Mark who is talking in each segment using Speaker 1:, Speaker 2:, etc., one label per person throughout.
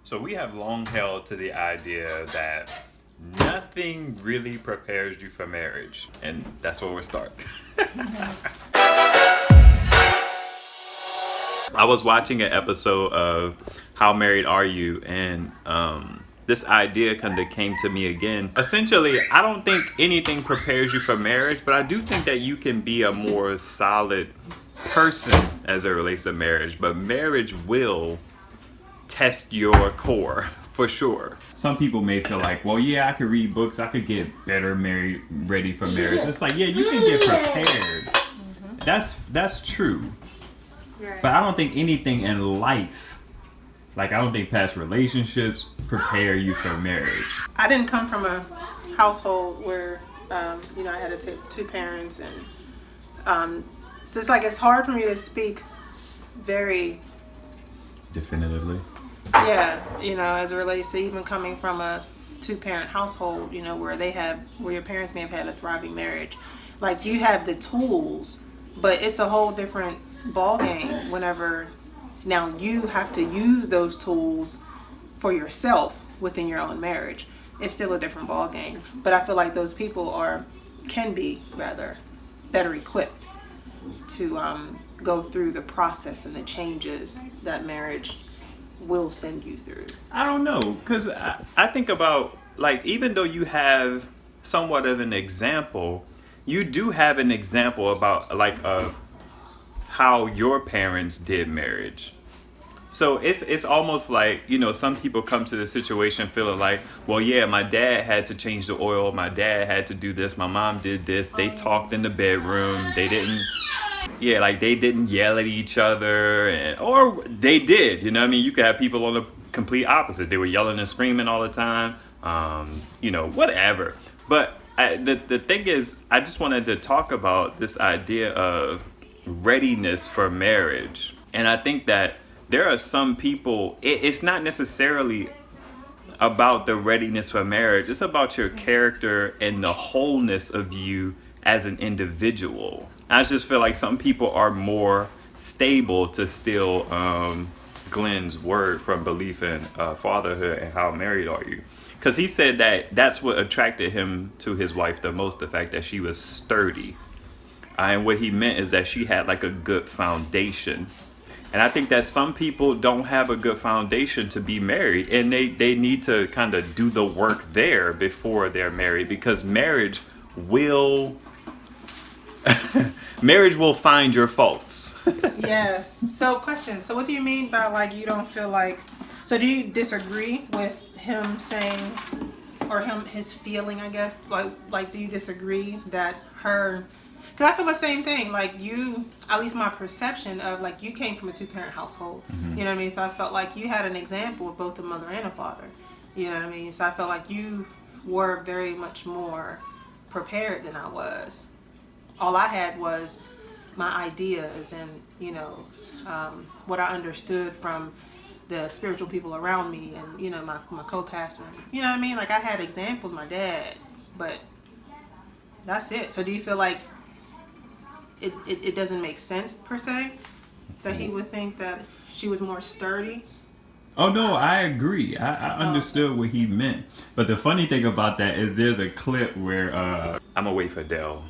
Speaker 1: So we have long held to the idea that nothing really prepares you for marriage. And that's where we'll start. I was watching an episode of How Married Are You? And this idea kind of came to me again. Essentially, I don't think anything prepares you for marriage, but I do think that you can be a more solid person as it relates to marriage. But marriage will test your core for sure. Some people may feel like, well, yeah, I could read books, I could get better married, ready for marriage. It's like, yeah, you can get prepared. That's true.
Speaker 2: Right.
Speaker 1: But I don't think anything in life, like I don't think past relationships prepare you for marriage.
Speaker 2: I didn't come from a household where, I had to take two parents, and so it's like it's hard for me to speak very
Speaker 1: Definitively.
Speaker 2: as it relates to even coming from a two-parent household, where your parents may have had a thriving marriage. Like, you have the tools, but it's a whole different ball game whenever now you have to use those tools for yourself within your own marriage. It's still a different ball game, but I feel like those people can be rather better equipped to go through the process and the changes that marriage will send you through.
Speaker 1: I don't know, because I think about, like, even though you have somewhat of an example, you do have an example about, like, how your parents did marriage. So it's almost like, some people come to the situation feeling like, well, yeah, my dad had to change the oil, my dad had to do this, my mom did this, they talked in the bedroom, they didn't yell at each other, or they did, you could have people on the complete opposite. They were yelling and screaming all the time, whatever. But the thing is, I just wanted to talk about this idea of readiness for marriage. And I think that there are some people, it's not necessarily about the readiness for marriage. It's about your character and the wholeness of you as an individual. I just feel like some people are more stable to steal Glenn's word from belief in fatherhood and how married are you. Because he said that that's what attracted him to his wife the most, the fact that she was sturdy. And what he meant is that she had like a good foundation. And I think that some people don't have a good foundation to be married, and they need to kind of do the work there before they're married, because marriage will find your faults.
Speaker 2: Yes. So question. So what do you mean by, like, you don't feel like, so do you disagree with him saying, or his feeling, I guess, like do you disagree that because I feel the same thing, like you, at least my perception of, like, you came from a two-parent household,
Speaker 1: Mm-hmm.
Speaker 2: You know what I mean? So I felt like you had an example of both a mother and a father, you know what I mean? So I felt like you were very much more prepared than I was. All I had was my ideas and, what I understood from the spiritual people around me and, my co-pastor. You know what I mean? Like, I had examples, my dad, but that's it. So do you feel like it doesn't make sense, per se, that he would think that she was more sturdy?
Speaker 1: Oh, no, I agree. I understood what he meant. But the funny thing about that is there's a clip where I'm going to wait for Dell.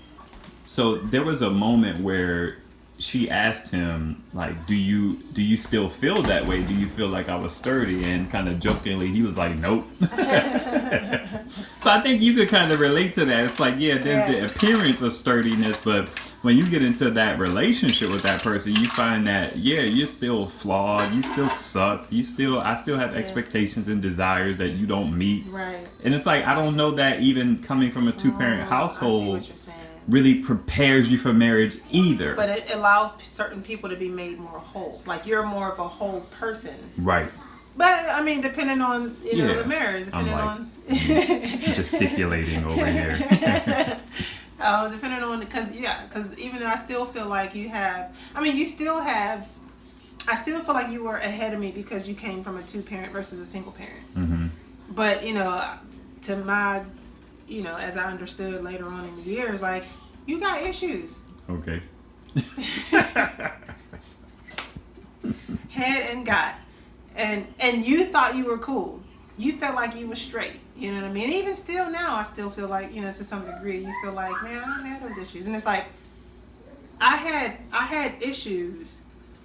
Speaker 1: So there was a moment where she asked him, like, do you still feel that way? Do you feel like I was sturdy? And kind of jokingly, he was like, nope. So I think you could kind of relate to that. It's like, yeah, there's the appearance of sturdiness, but when you get into that relationship with that person, you find that, yeah, you're still flawed, you still suck, I still have expectations and desires that you don't meet.
Speaker 2: Right.
Speaker 1: And it's like, I don't know that even coming from a two-parent household
Speaker 2: I see what you're saying.
Speaker 1: really prepares you for marriage either.
Speaker 2: But it allows certain people to be made more whole. Like, you're more of a whole person.
Speaker 1: Right.
Speaker 2: But, I mean, depending on, the marriage. Depending on
Speaker 1: gesticulating over here.
Speaker 2: Depending on, because even though I still feel like I still feel like you were ahead of me because you came from a two-parent versus a single parent.
Speaker 1: Mm-hmm.
Speaker 2: But, to my, as I understood later on in the years, like, you got issues.
Speaker 1: Okay.
Speaker 2: Head and got. and you thought you were cool. You felt like you were straight. You know what I mean? Even still now, I still feel like, you know, to some degree, you feel like, man, I don't have those issues. And it's like, I had issues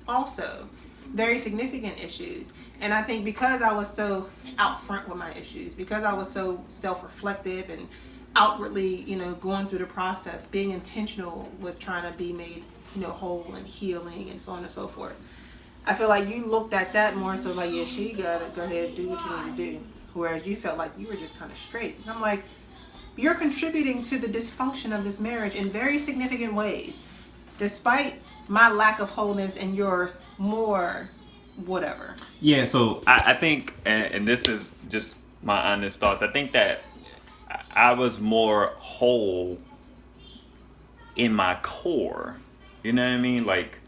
Speaker 2: also, very significant issues. And I think because I was so out front with my issues, because I was so self-reflective and outwardly, you know, going through the process, being intentional with trying to be made, you know, whole and healing and so on and so forth. I feel like you looked at that more so like, yeah, she gotta go ahead and do what you need to do. Whereas you felt like you were just kind of straight. And I'm like, you're contributing to the dysfunction of this marriage in very significant ways. Despite my lack of wholeness and your more whatever.
Speaker 1: Yeah, so I think, and this is just my honest thoughts, I think that I was more whole in my core. You know what I mean? Like,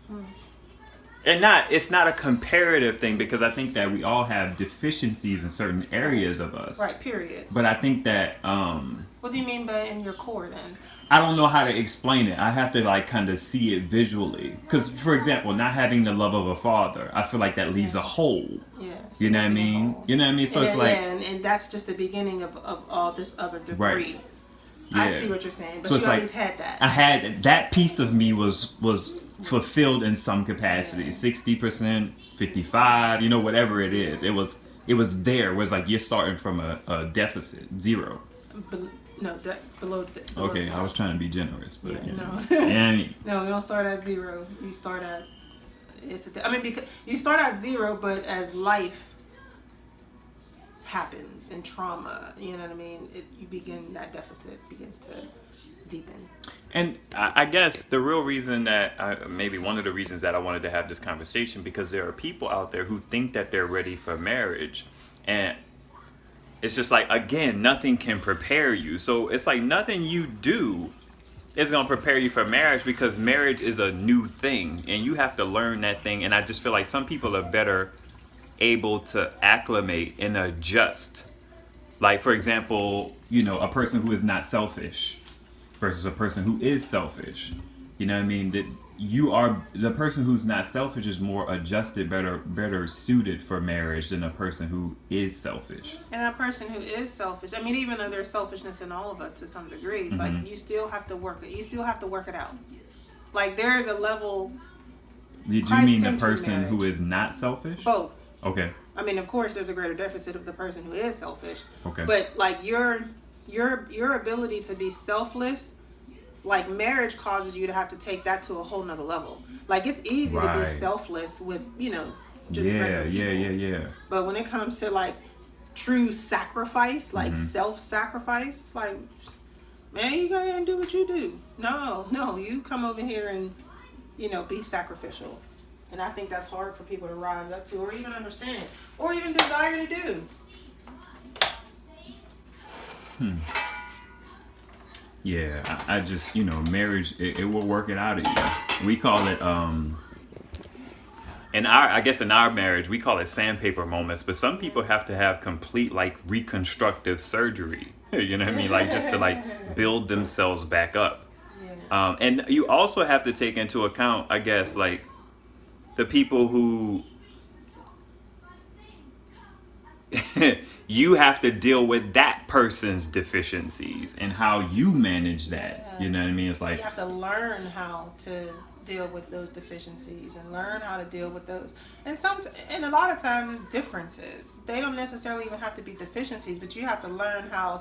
Speaker 1: and it's not a comparative thing, because I think that we all have deficiencies in certain areas of us.
Speaker 2: Right, period.
Speaker 1: But I think that
Speaker 2: what do you mean by in your core then?
Speaker 1: I don't know how to explain it. I have to like kind of see it visually. Because, for example, not having the love of a father, I feel like that leaves a hole.
Speaker 2: Yeah.
Speaker 1: You know what I mean?
Speaker 2: Hole.
Speaker 1: You know what I mean? So
Speaker 2: and
Speaker 1: it's
Speaker 2: then,
Speaker 1: like...
Speaker 2: yeah, and that's just the beginning of all this other debris.
Speaker 1: Right. Yeah.
Speaker 2: I see what you're saying, but
Speaker 1: So
Speaker 2: you
Speaker 1: it's
Speaker 2: always
Speaker 1: like,
Speaker 2: had that.
Speaker 1: I had... That piece of me was fulfilled in some capacity.
Speaker 2: Yeah.
Speaker 1: 60%, 55%, you know, whatever it is. It was there. It was like you're starting from a deficit, zero.
Speaker 2: Below
Speaker 1: Okay,
Speaker 2: zero.
Speaker 1: I was trying to be generous, but
Speaker 2: Yeah,
Speaker 1: you know.
Speaker 2: no.
Speaker 1: And
Speaker 2: No, you don't start at zero. You start at because you start at zero, but as life happens and trauma, you know what I mean, that deficit begins to deepen.
Speaker 1: And I guess the real reason that maybe one of the reasons that I wanted to have this conversation, because there are people out there who think that they're ready for marriage, and it's just like, again, nothing can prepare you. So it's like nothing you do is going to prepare you for marriage, because marriage is a new thing and you have to learn that thing. And I just feel like some people are better able to acclimate and adjust. Like, for example, you know, a person who is not selfish versus a person who is selfish. You know what I mean? That the person who's not selfish is more adjusted, better suited for marriage than a person who is selfish.
Speaker 2: And that person who is selfish, I mean, even though there's selfishness in all of us to some degree, it's like you still have to work it. You still have to work it out. Like, there is a level.
Speaker 1: Did you mean the person who is not selfish?
Speaker 2: Both.
Speaker 1: Okay.
Speaker 2: I mean, of course, there's a greater deficit of the person who is selfish.
Speaker 1: Okay.
Speaker 2: But like your ability to be selfless, like, marriage causes you to have to take that to a whole nother level. Like, it's easy to be selfless with, you know, just regular people.
Speaker 1: Yeah.
Speaker 2: But when it comes to like true sacrifice, like self-sacrifice, it's like, man, you go ahead and do what you do. No, you come over here and, you know, be sacrificial. And I think that's hard for people to rise up to, or even understand, or even desire to do.
Speaker 1: Yeah, I just, you know, marriage, it will work it out of you. We call it, in our marriage, we call it sandpaper moments, but some people have to have complete, like, reconstructive surgery. You know what I mean? Like, just to, like, build themselves back up.
Speaker 2: Yeah.
Speaker 1: And you also have to take into account, I guess, like, the people who you have to deal with that person's deficiencies and how you manage that.
Speaker 2: Yeah.
Speaker 1: You know what I mean? It's like
Speaker 2: you have to learn how to deal with those deficiencies and learn how to deal with those. And a lot of times it's differences. They don't necessarily even have to be deficiencies, but you have to learn how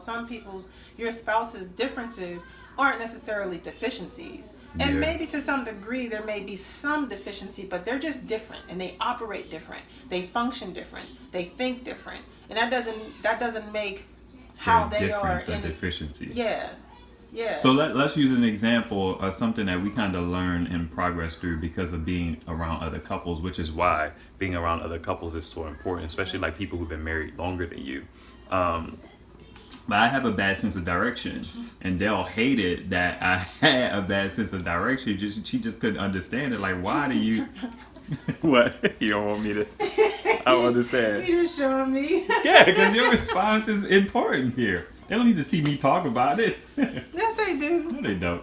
Speaker 2: your spouse's differences aren't necessarily deficiencies. And maybe to some degree there may be some deficiency, but they're just different and they operate different. They function different. They think different. And that doesn't make how they are in
Speaker 1: deficiency.
Speaker 2: Yeah.
Speaker 1: So let's use an example of something that we kind of learn and progress through because of being around other couples, which is why being around other couples is so important, especially like people who've been married longer than you. But I have a bad sense of direction, and Dell hated that I had a bad sense of direction. She just couldn't understand it. Like, why do you? What? You don't want me to? I don't understand.
Speaker 2: You're just showing me.
Speaker 1: Yeah, because your response is important here. They don't need to see me talk about it.
Speaker 2: Yes, they do.
Speaker 1: No, they don't.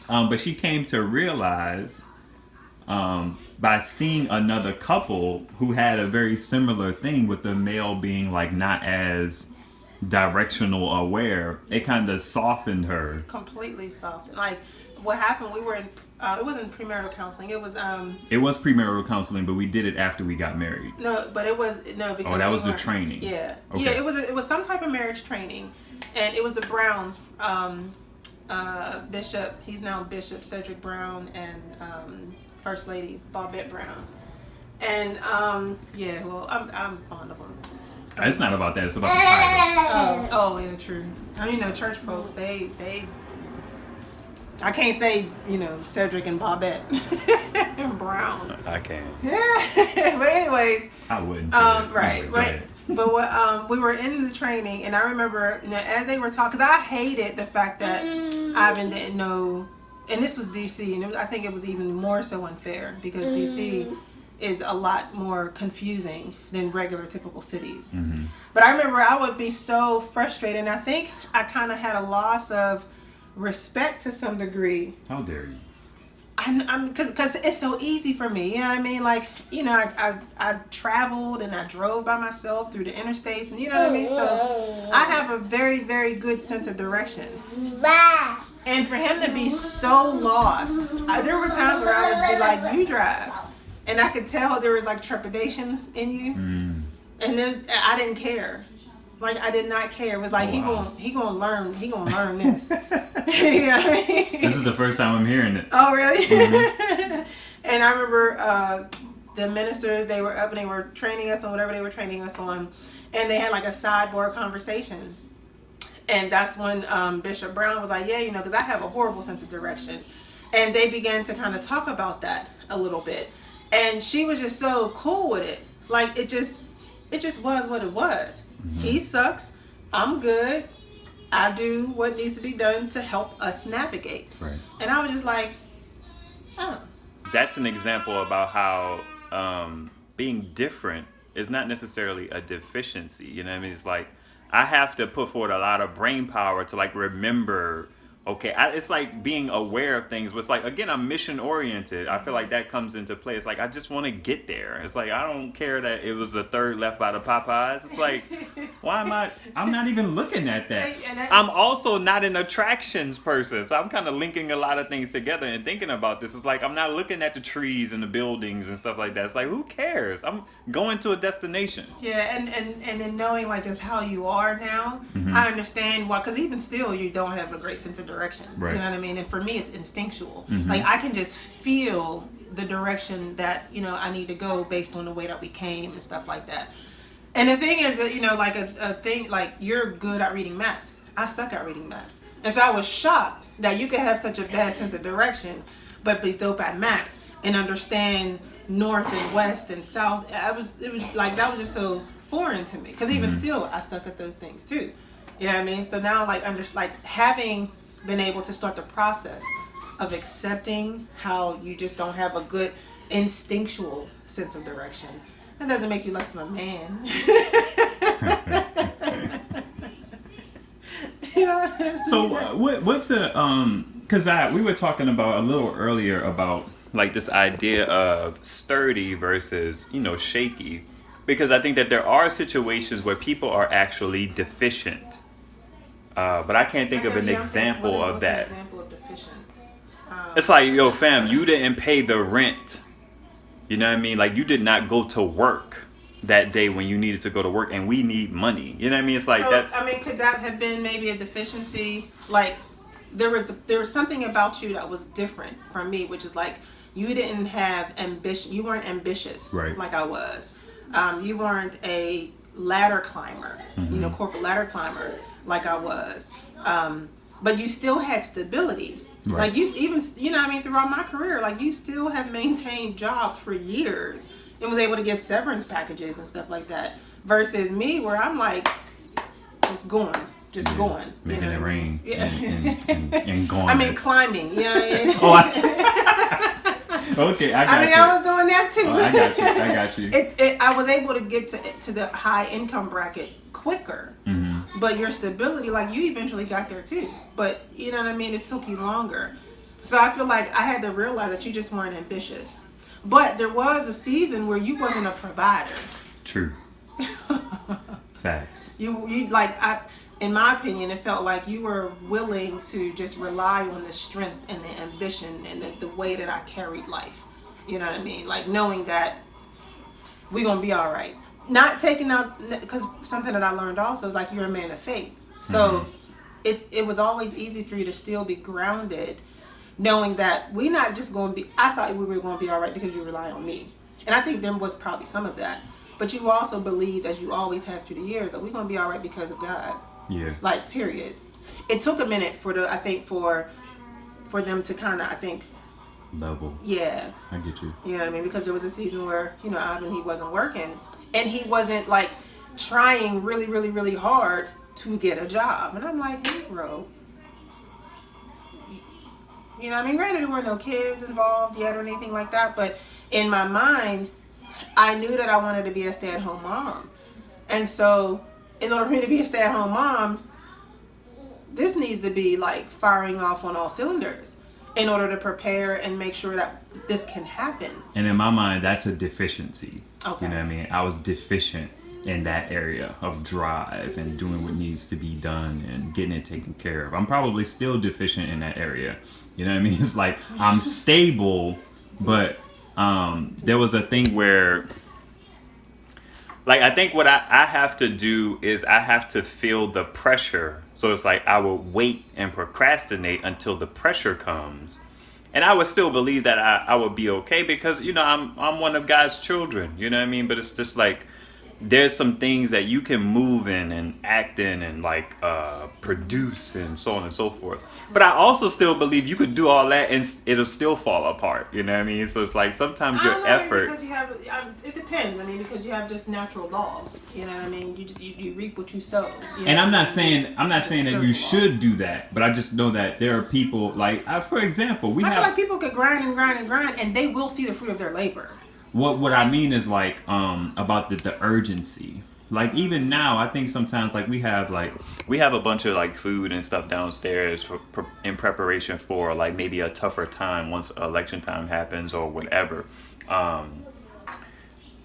Speaker 1: But she came to realize by seeing another couple who had a very similar thing with the male being like not as directional aware, it kind of softened her.
Speaker 2: Completely soft. Like what happened, we were in it wasn't premarital counseling, it was
Speaker 1: It was premarital counseling, but we did it after we got married.
Speaker 2: no, but it was no, because
Speaker 1: That
Speaker 2: we
Speaker 1: was the
Speaker 2: weren't-
Speaker 1: training.
Speaker 2: Yeah.
Speaker 1: Okay.
Speaker 2: Yeah, it was some type of marriage training, and it was the Browns, Bishop, he's now Bishop Cedric Brown, and First Lady Bobette Brown. And yeah, well, I'm fond of them.
Speaker 1: It's not about that, it's about the title.
Speaker 2: Oh yeah, true. I mean, church folks, they I can't say, Cedric and Bobette and Brown.
Speaker 1: I can't.
Speaker 2: Yeah. But anyways,
Speaker 1: I wouldn't.
Speaker 2: right. But what we were in the training, and I remember, as they were talking, because I hated the fact that Ivan didn't know, and this was DC, and I think it was even more so unfair because DC is a lot more confusing than regular typical cities.
Speaker 1: Mm-hmm.
Speaker 2: But I remember I would be so frustrated, and I think I kind of had a loss of respect to some degree.
Speaker 1: How dare you?
Speaker 2: I'm because it's so easy for me, you know what I mean? Like, I traveled and I drove by myself through the interstates, and you know what I mean? So I have a very, very good sense of direction. And for him to be so lost, there were times where I would be like, you drive. And I could tell there was like trepidation in you. And then I didn't care. Like, I did not care. It was like, he gonna learn this. You know what I mean?
Speaker 1: This is the first time I'm hearing this.
Speaker 2: Oh, really?
Speaker 1: Mm-hmm.
Speaker 2: And I remember the ministers, they were up and they were training us on whatever they were training us on. And they had like a sideboard conversation. And that's when Bishop Brown was like, yeah, because I have a horrible sense of direction. And they began to kind of talk about that a little bit. And she was just so cool with it. Like, it just was what it was. Mm-hmm. He sucks. I'm good. I do what needs to be done to help us navigate.
Speaker 1: Right.
Speaker 2: And I was just like, oh.
Speaker 1: That's an example about how being different is not necessarily a deficiency. You know what I mean? It's like, I have to put forward a lot of brain power to like remember. Okay, it's like being aware of things, but it's like, again, I'm mission oriented. I feel like that comes into play. It's like, I just want to get there. It's like, I don't care that it was a third left by the Popeyes. It's like, I'm not even looking at that. I'm also not an attractions person. So I'm kind of linking a lot of things together and thinking about this. It's like, I'm not looking at the trees and the buildings and stuff like that. It's like, who cares? I'm going to a destination.
Speaker 2: Yeah, and then knowing like just how you are now, I understand why, because even still, you don't have a great sense of direction.
Speaker 1: Right.
Speaker 2: You know what I mean? And for me, it's instinctual. Like, I can just feel the direction that I need to go based on the way that we came and stuff like that. And the thing is that like a thing like, you're good at reading maps. I suck at reading maps, and so I was shocked that you could have such a bad sense of direction, but be dope at maps and understand north and west and south. It was like, that was just so foreign to me, because even still, I suck at those things too. You know what I mean? So now, like, having been able to start the process of accepting how you just don't have a good instinctual sense of direction, that doesn't make you less of a man.
Speaker 1: So what's the because we were talking about a little earlier about like this idea of sturdy versus shaky, because I think that there are situations where people are actually deficient. But I can't think of an example of that.
Speaker 2: An example of deficient?
Speaker 1: It's like, yo, fam, you didn't pay the rent. You know what I mean? Like, you did not go to work that day when you needed to go to work, and we need money. You know what I mean? It's like,
Speaker 2: could that have been maybe a deficiency? Like, there was something about you that was different from me, which is like, you didn't have ambition. You weren't ambitious,
Speaker 1: right,
Speaker 2: like I was. You weren't a ladder climber, corporate ladder climber, like I was, but you still had stability. Right. Like, you even, throughout my career, like, you still have maintained jobs for years and was able to get severance packages and stuff like that. Versus me, where I'm like, just going.
Speaker 1: Making it rain.
Speaker 2: Yeah.
Speaker 1: And going.
Speaker 2: I mean, climbing. You know what I mean?
Speaker 1: Okay, I got you.
Speaker 2: I was doing that too.
Speaker 1: Oh, I got you.
Speaker 2: I was able to get to the high income bracket quicker. But your stability, like, you eventually got there too. But you know what I mean? It took you longer. So I feel like I had to realize that you just weren't ambitious. But there was a season where you wasn't a provider.
Speaker 1: True. Facts.
Speaker 2: You like in my opinion, it felt like you were willing to just rely on the strength and the ambition and the way that I carried life. You know what I mean? Like knowing that we're gonna be all right. Not taking out, because something that I learned also is like you're a man of faith. So it was always easy for you to still be grounded, knowing that we're not just going to be. I thought we were going to be all right because you rely on me, and I think there was probably some of that. But you also believed, as you always have through the years, that we're going to be all right because of God.
Speaker 1: Yeah.
Speaker 2: Like period. It took a minute for them to kind of
Speaker 1: level.
Speaker 2: Yeah.
Speaker 1: I get you.
Speaker 2: You know what I mean? Because there was a season where Ivan, he wasn't working, and he wasn't like trying really, really, really hard to get a job. And I'm like, hey, bro. You know what I mean? Granted, there were no kids involved yet or anything like that, but in my mind, I knew that I wanted to be a stay-at-home mom. And so, in order for me to be a stay-at-home mom, this needs to be like firing off on all cylinders in order to prepare and make sure that this can happen.
Speaker 1: And in my mind, that's a deficiency.
Speaker 2: Okay.
Speaker 1: You know what I mean? I was deficient in that area of drive and doing what needs to be done and getting it taken care of. I'm probably still deficient in that area. You know what I mean? It's like I'm stable, but there was a thing where, like, I think what I have to do is I have to feel the pressure. So it's like I will wait and procrastinate until the pressure comes. And I would still believe that I would be okay because, I'm one of God's children. You know what I mean? But it's just like there's some things that you can move in and act in and like produce and so on and so forth. But I also still believe you could do all that and it'll still fall apart. You know what I mean? So it's like sometimes your effort.
Speaker 2: Because you have, it depends. I mean, because you have this natural law. You know what I mean? You reap what you sow.
Speaker 1: And I'm not saying that you should do that, but I just know that there are people like, for example,
Speaker 2: I feel like people could grind and grind and grind, and they will see the fruit of their labor.
Speaker 1: What I mean is like about the urgency. Like even now, I think sometimes like we have a bunch of like food and stuff downstairs in preparation for like maybe a tougher time once election time happens or whatever.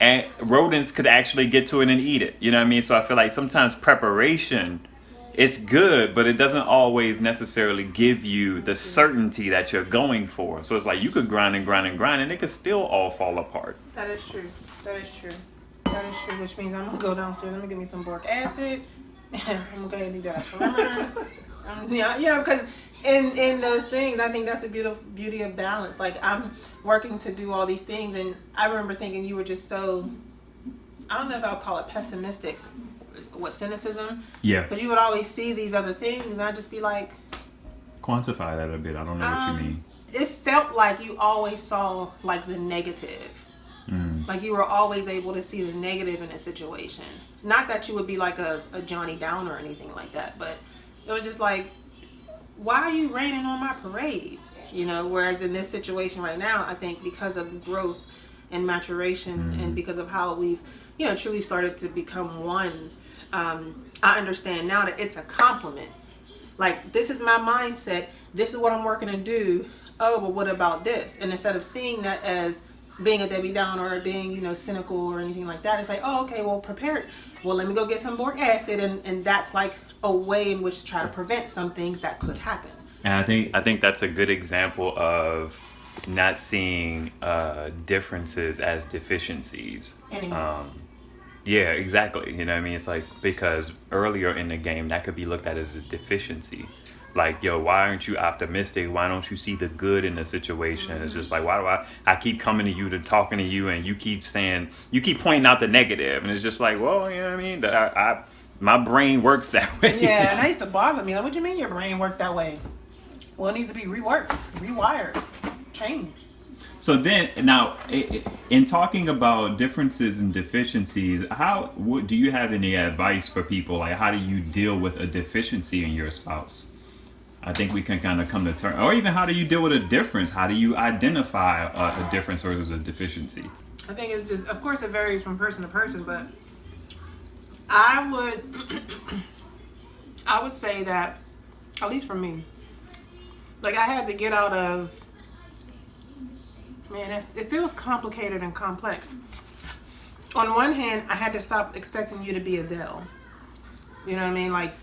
Speaker 1: And rodents could actually get to it and eat it. You know what I mean? So I feel like sometimes preparation, it's good, but it doesn't always necessarily give you the certainty that you're going for. So it's like you could grind and grind and grind and it could still all fall apart.
Speaker 2: That is true. That is true. That is true, which means I'm going to go downstairs. I'm going to get me some boric acid. I'm going to go ahead and do that perimeter. Yeah, because in those things, I think that's the beauty of balance. Like, I'm working to do all these things, and I remember thinking you were just so, I don't know if I would call it pessimistic, cynicism?
Speaker 1: Yeah.
Speaker 2: But you would always see these other things, and I'd just be like...
Speaker 1: Quantify that a bit. I don't know what you mean.
Speaker 2: It felt like you always saw, like, the negative. Like you were always able to see the negative in a situation. Not that you would be like a Johnny Downer or anything like that, but it was just like, why are you raining on my parade? Whereas in this situation right now, I think because of the growth and maturation and because of how we've, truly started to become one, I understand now that it's a compliment. Like, this is my mindset. This is what I'm working to do. Oh, but what about this? And instead of seeing that as being a Debbie Downer or being, cynical or anything like that, it's like, oh, okay, well, prepare it. Well, let me go get some boric acid, and that's like a way in which to try to prevent some things that could happen.
Speaker 1: And I think that's a good example of not seeing differences as deficiencies. Yeah, exactly. You know what I mean? It's like, because earlier in the game, that could be looked at as a deficiency. Like, yo, why aren't you optimistic? Why don't you see the good in the situation? It's just like, why do I keep coming to you talking to you and you keep pointing out the negative? And it's just like, well, you know what I mean? My brain works that way.
Speaker 2: Yeah, and that used to bother me. Like, what do you mean your brain worked that way? Well, it needs to be reworked, rewired, changed.
Speaker 1: So then, now, in talking about differences and deficiencies, do you have any advice for people? Like, how do you deal with a deficiency in your spouse? I think we can kind of come to terms. Or even how do you deal with a difference? How do you identify a difference versus a deficiency?
Speaker 2: I think it's just, of course, it varies from person to person, but I would say that, at least for me, like, I had to get out of Man, it feels complicated and complex. On one hand, I had to stop expecting you to be Adele. You know what I mean? Like,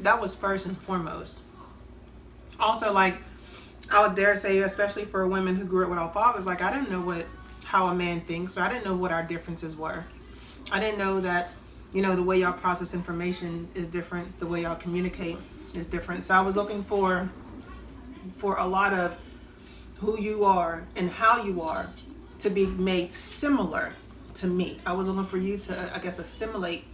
Speaker 2: that was first and foremost. Also, like, I would dare say, especially for women who grew up without fathers, like, I didn't know how a man thinks, or I didn't know what our differences were. I didn't know that, you know, the way y'all process information is different, the way y'all communicate is different. So I was looking for a lot of who you are and how you are to be made similar to me. I was looking for you to, I guess, assimilate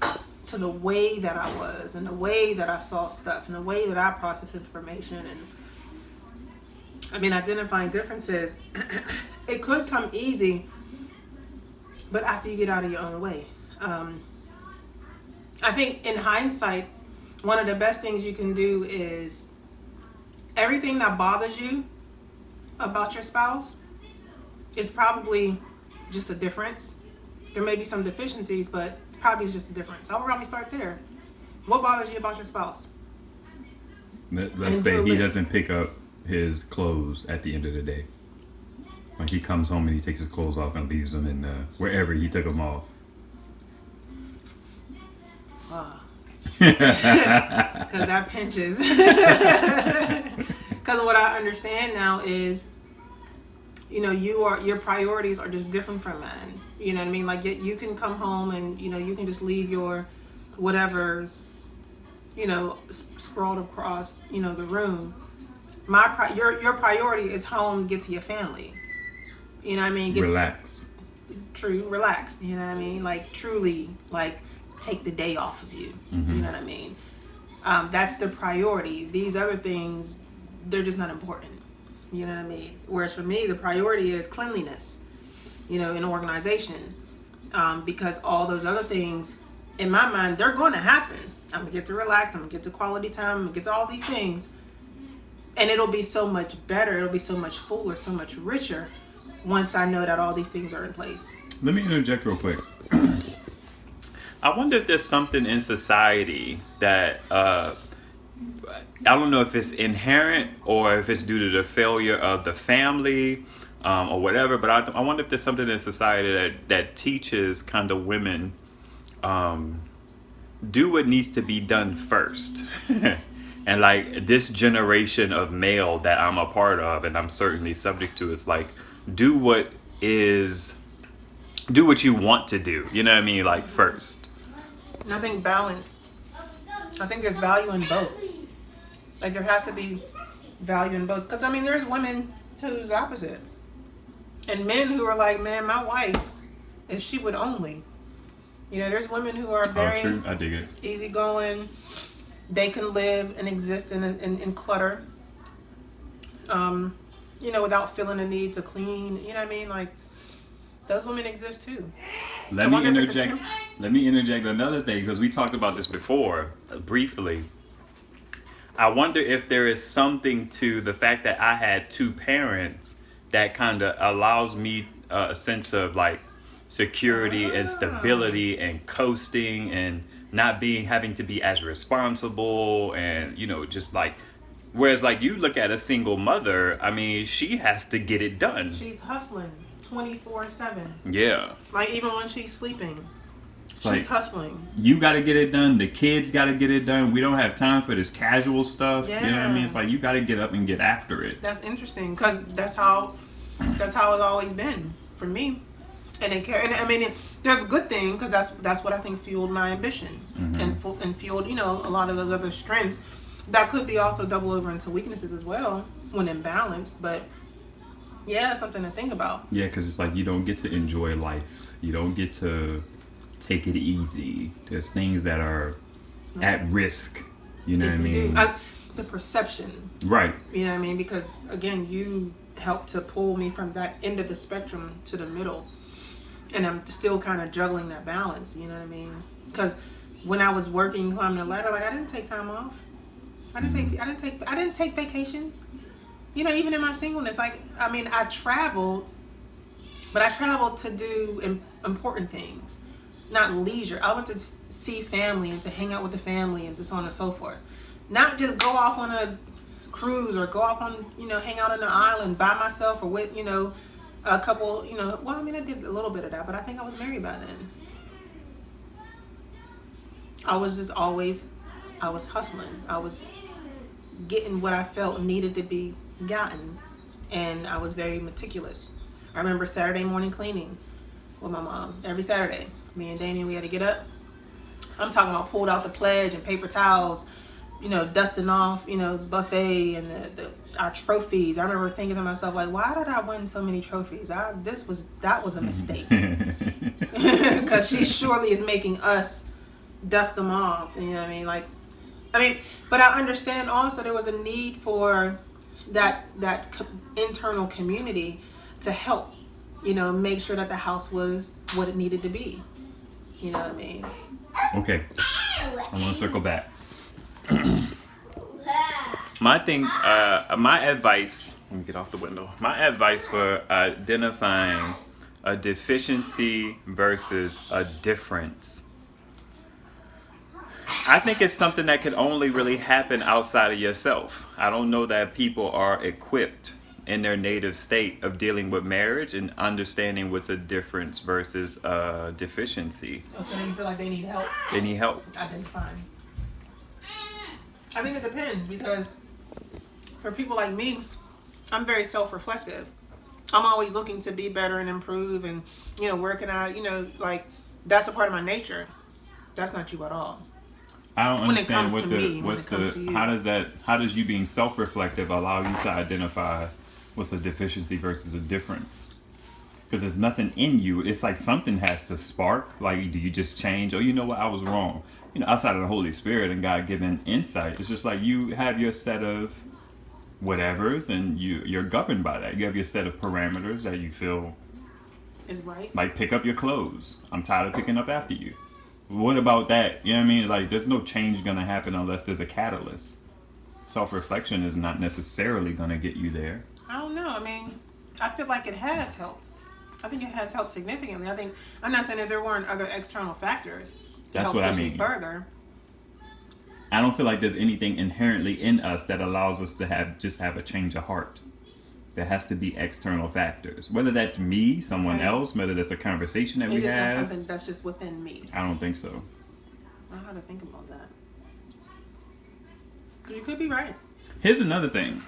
Speaker 2: to the way that I was and the way that I saw stuff and the way that I processed information. And I mean, identifying differences, it could come easy, but after you get out of your own way. I think in hindsight, one of the best things you can do is everything that bothers you about your spouse is probably just a difference. There may be some deficiencies, but probably it's just a difference. I would probably start there. What bothers you about your spouse?
Speaker 3: Let's say he doesn't pick up his clothes at the end of the day. Like he comes home and he takes his clothes off and leaves them in wherever he took them off.
Speaker 2: Because that pinches. Because what I understand now is, you know, your priorities are just different from mine. You know what I mean? Like you can come home and, you know, you can just leave your whatever's, you know, sprawled across, you know, the room. Your priority is home, get to your family. You know what I mean?
Speaker 3: Relax.
Speaker 2: Relax. You know what I mean? Like truly, like take the day off of you.
Speaker 3: Mm-hmm.
Speaker 2: You know what I mean? That's the priority. These other things, they're just not important. You know what I mean? Whereas for me, the priority is cleanliness, you know, and organization. Because all those other things, in my mind, they're going to happen. I'm going to get to relax. I'm going to get to quality time. I'm going to get to all these things. And it'll be so much better. It'll be so much fuller, so much richer once I know that all these things are in place.
Speaker 3: Let me interject real quick.
Speaker 1: I wonder if there's something in society that I don't know if it's inherent or if it's due to the failure of the family or whatever, but I wonder if there's something in society that teaches kind of women do what needs to be done first. And like this generation of male that I'm a part of and I'm certainly subject to is like do what you want to do. You know what I mean? Like first.
Speaker 2: And I think balance. I think there's value in both. Like there has to be value in both. Because I mean, there's women who's the opposite, and men who are like, man, my wife, if she would only. You know, there's women who are very
Speaker 3: true. I dig it.
Speaker 2: easygoing. They can live and exist in clutter. You know, without feeling the need to clean. You know what I mean? Like those women exist too.
Speaker 3: Let me interject another thing because we talked about this before
Speaker 1: Briefly. I wonder if there is something to the fact that I had two parents that kind of allows me a sense of like security and stability and coasting and not having to be as responsible and, you know, just like, whereas like you look at a single mother, I mean, she has to get it done.
Speaker 2: She's hustling 24/7.
Speaker 1: Yeah.
Speaker 2: Like even when she's sleeping. She's
Speaker 3: like,
Speaker 2: hustling.
Speaker 3: You got to get it done. The kids got to get it done. We don't have time for this casual stuff.
Speaker 2: Yeah.
Speaker 3: You know what I mean? It's like you got to get up and get after it.
Speaker 2: That's interesting because that's how it's always been for me. And I mean, there's a good thing because that's what I think fueled my ambition and fueled, you know, a lot of those other strengths that could be also double over into weaknesses as well when imbalanced. But yeah, that's something to think about.
Speaker 3: Yeah, because it's like you don't get to enjoy life. You don't get to take it easy. There's things that are at risk. You know what I mean?
Speaker 2: The perception.
Speaker 3: Right.
Speaker 2: You know what I mean? Because again, you helped to pull me from that end of the spectrum to the middle. And I'm still kind of juggling that balance, you know what I mean? Because when I was working, climbing the ladder, like I didn't take time off. I didn't take vacations. You know, even in my singleness, like I mean, I traveled, but I traveled to do important things, not leisure. I went to see family and to hang out with the family and so on and so forth. Not just go off on a cruise or go off on, you know, hang out on an island by myself or with, you know, a couple, you know, well, I mean, I did a little bit of that, but I think I was married by then. I was just always, I was hustling. I was getting what I felt needed to be gotten. And I was very meticulous. I remember Saturday morning cleaning with my mom. Every Saturday, me and Damien, we had to get up. I'm talking about pulled out the pledge and paper towels, you know, dusting off, you know, buffet and our trophies. I remember thinking to myself, like, why did I win so many trophies? That was a mistake. Because she surely is making us dust them off. You know what I mean? But I understand also there was a need for that internal community to help, you know, make sure that the house was what it needed to be. You know what I mean?
Speaker 3: Okay, I want to circle back.
Speaker 1: My advice, let me get off the window. My advice for identifying a deficiency versus a difference, I think it's something that can only really happen outside of yourself. I don't know that people are equipped in their native state of dealing with marriage and understanding what's a difference versus a deficiency.
Speaker 2: Oh, so you feel like they need help?
Speaker 1: They need help.
Speaker 2: Identifying. I think it depends, because for people like me, I'm very self-reflective. I'm always looking to be better and improve, and, you know, where can I, you know, like, that's a part of my nature. That's not you at all.
Speaker 3: I don't understand how does you being self-reflective allow you to identify what's a deficiency versus a difference? Because there's nothing in you. It's like something has to spark. Like, do you just change? Oh, you know what? I was wrong. You know, outside of the Holy Spirit and God-given insight, it's just like you have your set of whatevers, and you're governed by that. You have your set of parameters that you feel
Speaker 2: is right.
Speaker 3: Like, pick up your clothes. I'm tired of picking up after you. What about that? You know what I mean? Like, there's no change going to happen unless there's a catalyst. Self-reflection is not necessarily going to get you there.
Speaker 2: I don't know. I mean, I feel like it has helped. I think it has helped significantly. I'm not saying that there weren't other external factors to help push me further.
Speaker 3: I don't feel like there's anything inherently in us that allows us to have a change of heart. There has to be external factors. Whether that's me, someone else, whether that's a conversation that we have.
Speaker 2: It's not something that's just within me.
Speaker 3: I don't think so.
Speaker 2: I don't know how to think about that. Because you could be right.
Speaker 3: Here's another thing.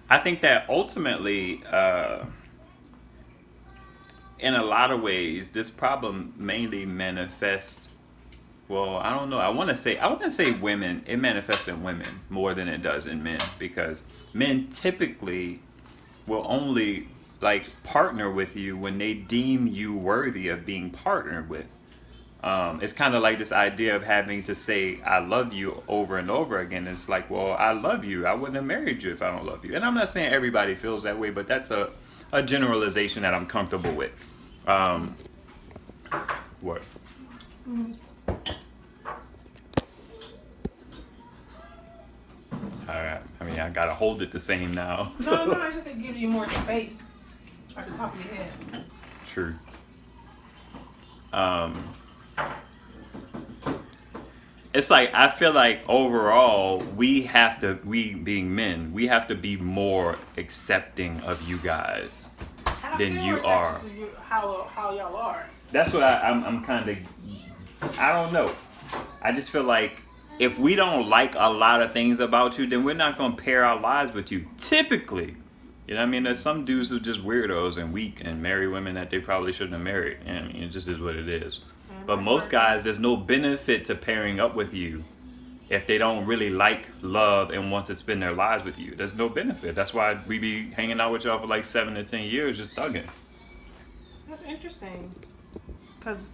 Speaker 1: I think that ultimately, in a lot of ways, this problem mainly manifests. Well, I don't know. I want to say women. It manifests in women more than it does in men, because men typically will only partner with you when they deem you worthy of being partnered with. It's kind of like this idea of having to say "I love you" over and over again. It's like, well, I love you. I wouldn't have married you if I don't love you. And I'm not saying everybody feels that way, but that's a generalization that I'm comfortable with. What?
Speaker 2: Mm-hmm.
Speaker 1: Alright, I mean, I gotta hold it the same now.
Speaker 2: No, I just to give you more space at the top of your head.
Speaker 1: True. It's like, I feel like overall, we being men, we have to be more accepting of you guys than you are.
Speaker 2: How y'all are.
Speaker 1: That's what I'm kind of, I don't know. I just feel like if we don't like a lot of things about you, then we're not going to pair our lives with you. Typically. You know what I mean? There's some dudes who are just weirdos and weak and marry women that they probably shouldn't have married. You know what I mean? It just is what it is. But most guys, there's no benefit to pairing up with you if they don't really like love and want to spend their lives with you. There's no benefit. That's why we be hanging out with y'all for like 7 to 10 years just thugging.
Speaker 2: That's interesting. Because,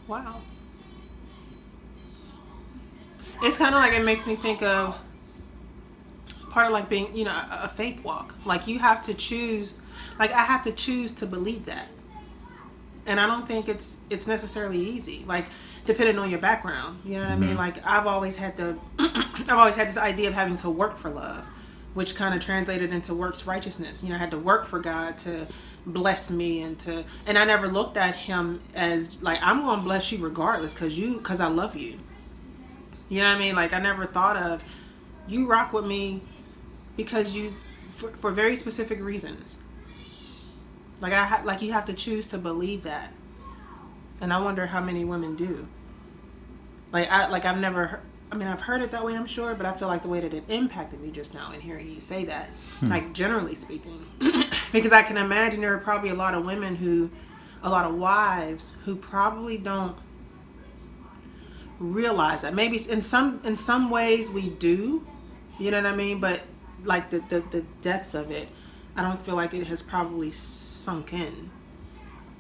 Speaker 2: wow. It's kind of like, it makes me think of part of like being, you know, a faith walk. Like, you have to choose, like, I have to choose to believe that. And I don't think it's necessarily easy, like, depending on your background. You know what I mean? Like, I've always had this idea of having to work for love, which kind of translated into works righteousness. You know, I had to work for God to bless me, and I never looked at him as like, I'm going to bless you regardless because I love you. You know what I mean? Like, I never thought of, you rock with me because you for very specific reasons. Like you have to choose to believe that, and I wonder how many women do. I've never. I've heard it that way, I'm sure, but I feel like the way that it impacted me just now in hearing you say that, like generally speaking, because I can imagine there are probably a lot of wives who probably don't realize that. Maybe in some ways we do, you know what I mean? But like the depth of it, I don't feel like it has probably sunk in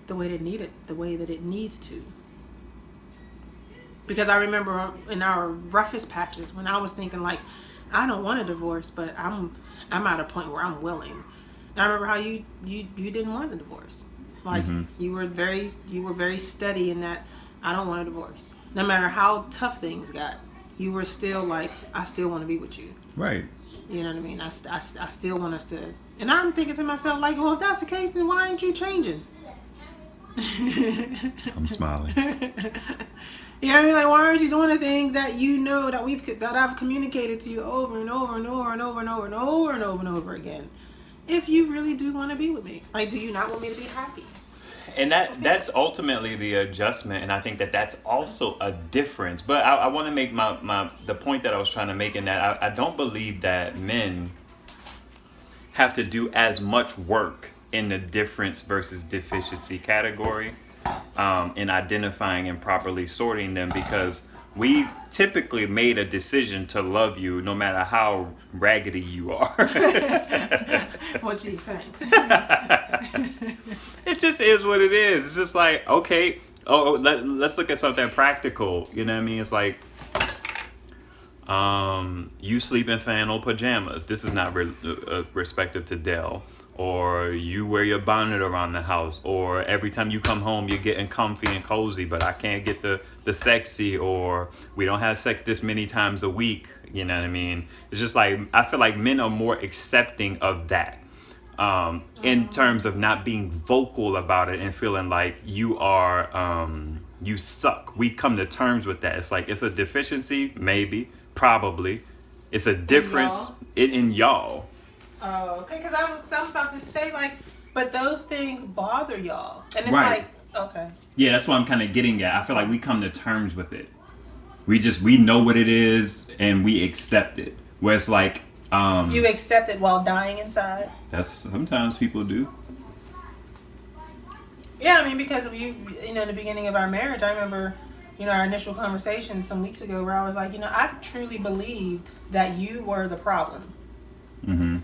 Speaker 2: the way that it needs to. Because I remember in our roughest patches when I was thinking like, I don't want a divorce, but I'm at a point where I'm willing. And I remember how you didn't want a divorce. Like you were very steady in that I don't want a divorce. No matter how tough things got, you were still like, I still want to be with you.
Speaker 3: Right.
Speaker 2: You know what I mean? I still want us to. And I'm thinking to myself like, well, if that's the case, then why aren't you changing?
Speaker 3: I'm smiling.
Speaker 2: You know what I mean? Like, why aren't you doing the things that you know that I've communicated to you over and over and over and over and over and over and over and over again? If you really do want to be with me, like, do you not want me to be happy?
Speaker 1: And that's ultimately the adjustment, and I think that's also a difference. But I want to make the point that I was trying to make in that I don't believe that men have to do as much work in the difference versus deficiency category. In identifying and properly sorting them, because we've typically made a decision to love you no matter how raggedy you are.
Speaker 2: Well, gee, thanks.
Speaker 1: It just is what it is. It's just like, okay, let's look at something practical. You know what I mean? It's like, you sleep in flannel pajamas. This is not respective to Dell. Or you wear your bonnet around the house, or every time you come home you're getting comfy and cozy, but I can't get the sexy, or we don't have sex this many times a week. You know what I mean? It's just like, I feel like men are more accepting of that, in terms of not being vocal about it and feeling like you are you suck. We come to terms with that. It's like, it's a deficiency, maybe, probably. It's a difference in y'all.
Speaker 2: Oh, okay, because I was about to say, like, but those things bother y'all. And it's
Speaker 3: Right.
Speaker 2: like, okay.
Speaker 3: Yeah, that's what I'm kind of getting at. I feel like we come to terms with it. We know what it is and we accept it. Where it's like,
Speaker 2: you accept it while dying inside?
Speaker 3: that's sometimes people do.
Speaker 2: Yeah, I mean, because of you know, in the beginning of our marriage, I remember, you know, our initial conversation some weeks ago where I was like, you know, I truly believed that you were the problem.
Speaker 3: Mm-hmm.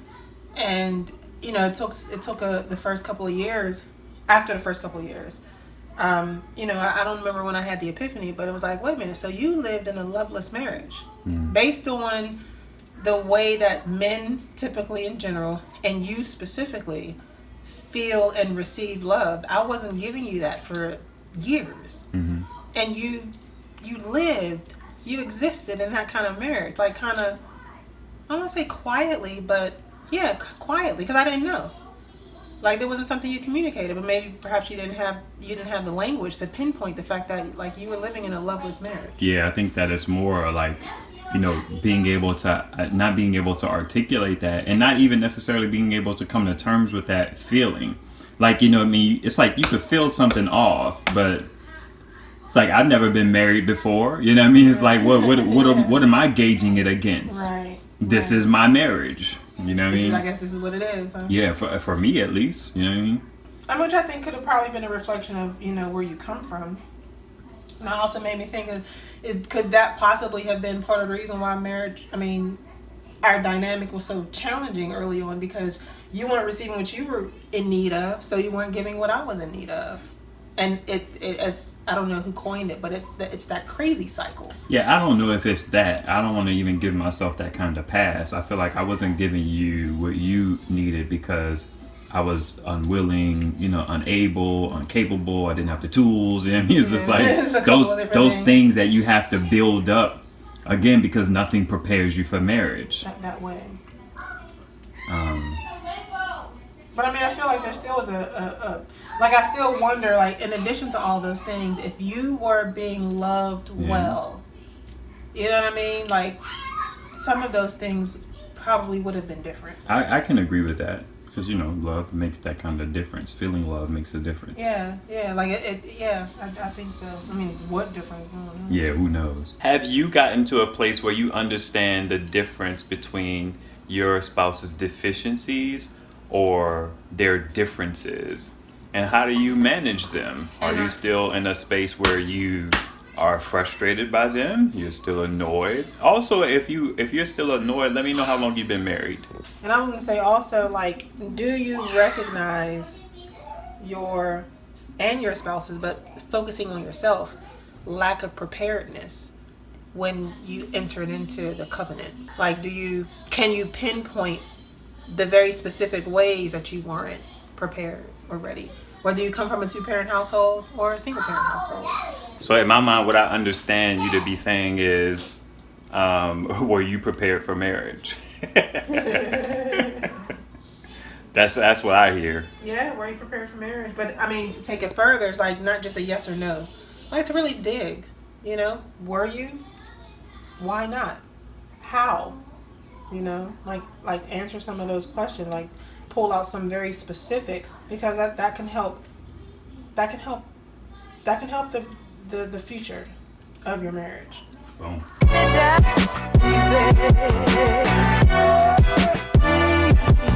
Speaker 2: And you know, it took the first couple of years. After the first couple of years, you know, I don't remember when I had the epiphany, but it was like, wait a minute, so you lived in a loveless marriage, based on the way that men typically in general, and you specifically, feel and receive love. I wasn't giving you that for years, and you existed in that kind of marriage, like kind of, I don't want to say quietly, but yeah, quietly, because I didn't know. Like, there wasn't something you communicated, but maybe perhaps you didn't have the language to pinpoint the fact that, like, you were living in a loveless marriage.
Speaker 3: Yeah, I think that it's more like, you know, being able to not being able to articulate that, and not even necessarily being able to come to terms with that feeling. Like, you know what I mean? It's like you could feel something off, but it's like, I've never been married before. You know what I mean? It's like, what am I gauging it against?
Speaker 2: Right.
Speaker 3: This is my marriage. You know what I mean?
Speaker 2: I guess this is what it is. Huh?
Speaker 3: Yeah, for me at least. You know what I mean?
Speaker 2: Which I think could have probably been a reflection of, you know, where you come from. And it also made me think could that possibly have been part of the reason why our dynamic was so challenging early on, because you weren't receiving what you were in need of, so you weren't giving what I was in need of. And as I don't know who coined it, but it's that crazy cycle.
Speaker 3: Yeah, I don't know if it's that. I don't want to even give myself that kind of pass. I feel like I wasn't giving you what you needed because I was unwilling, you know, unable, incapable. I didn't have the tools. You know what I mean? It's just like those things that you have to build up again, because nothing prepares you for marriage.
Speaker 2: That way. But I mean, I feel like there still was like, I still wonder, like, in addition to all those things, if you were being loved well, you know what I mean? Like, some of those things probably would have been different.
Speaker 3: I can agree with that. Because, you know, love makes that kind of difference. Feeling love makes a difference.
Speaker 2: Yeah, like I think so. I mean, what difference? I don't know.
Speaker 3: Yeah, who knows?
Speaker 1: Have you gotten to a place where you understand the difference between your spouse's deficiencies or their differences? And how do you manage them? Are you still in a space where you are frustrated by them? You're still annoyed? Also, if you're still annoyed, let me know how long you've been married.
Speaker 2: And I'm going to say also, like, do you recognize your spouse's, but focusing on yourself, lack of preparedness when you entered into the covenant? Like, can you pinpoint the very specific ways that you weren't prepared or ready? Whether you come from a 2-parent household or a single-parent household.
Speaker 1: So in my mind, what I understand you to be saying is, were you prepared for marriage? That's what I hear.
Speaker 2: Yeah, were you prepared for marriage? But I mean, to take it further, it's like not just a yes or no. Like to really dig, you know, were you? Why not? How? You know, like answer some of those questions, like pull out some very specifics, because that can help. That can help the future of your marriage.
Speaker 1: Boom.